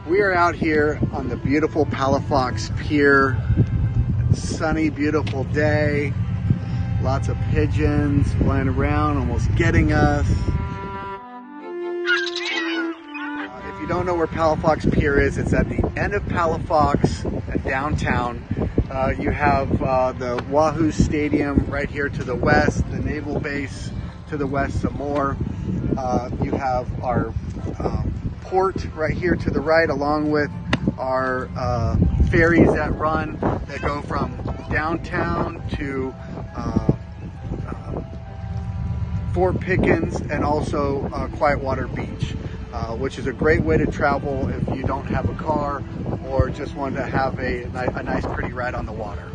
We are out here on the beautiful Palafox Pier. Sunny, beautiful day. Lots of pigeons flying around, almost getting us. If you don't know where Palafox Pier is, it's at the end of Palafox, downtown. You have the Wahoo Stadium right here to the west, the naval base to the west some more. You have our port right here to the right, along with our ferries that run, that go from downtown to Fort Pickens, and also Quietwater Beach, which is a great way to travel if you don't have a car or just want to have a nice pretty ride on the water.